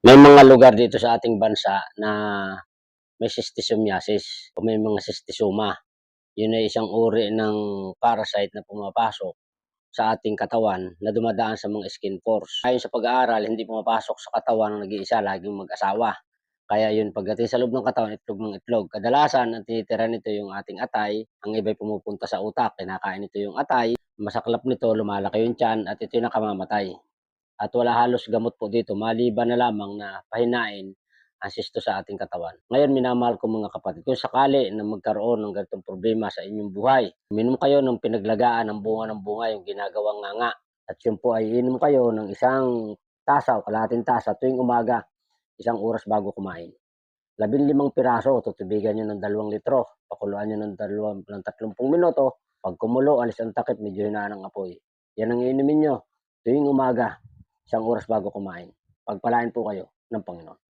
May mga lugar dito sa ating bansa na may schistosomiasis o may mga schistosoma. Yun ay isang uri ng parasite na pumapasok sa ating katawan na dumadaan sa mga skin pores. Ayon sa pag-aaral, hindi pumapasok sa katawan ng nag-iisa, laging mag-asawa. Kaya yun, pagdating sa loob ng katawan, itlog ng itlog. Kadalasan, ang tinitira nito yung ating atay. Ang iba'y pumupunta sa utak, kinakain nito yung atay. Masaklap nito, lumalaki yung tiyan, at ito yung nakamamatay. At wala halos gamot po dito maliban na lamang na pahinain ang sisto sa ating katawan. Ngayon minamahal kong mga kapatid, kung sakali na magkaroon ng ganitong problema sa inyong buhay, uminom kayo ng pinaglagaan ng bunga yung ginagawang nganga. At yun po ay inom kayo ng isang tasa o kalahating tasa tuwing umaga, isang oras bago kumain. 15 piraso, tutubigan nyo ng 2 litro, pakuluan nyo ng 30 minuto. Pag kumulo, alis ang takip, medyo hinaan ang apoy. Yan ang inumin nyo tuwing umaga, isang oras bago kumain. Pagpalain po kayo ng Panginoon.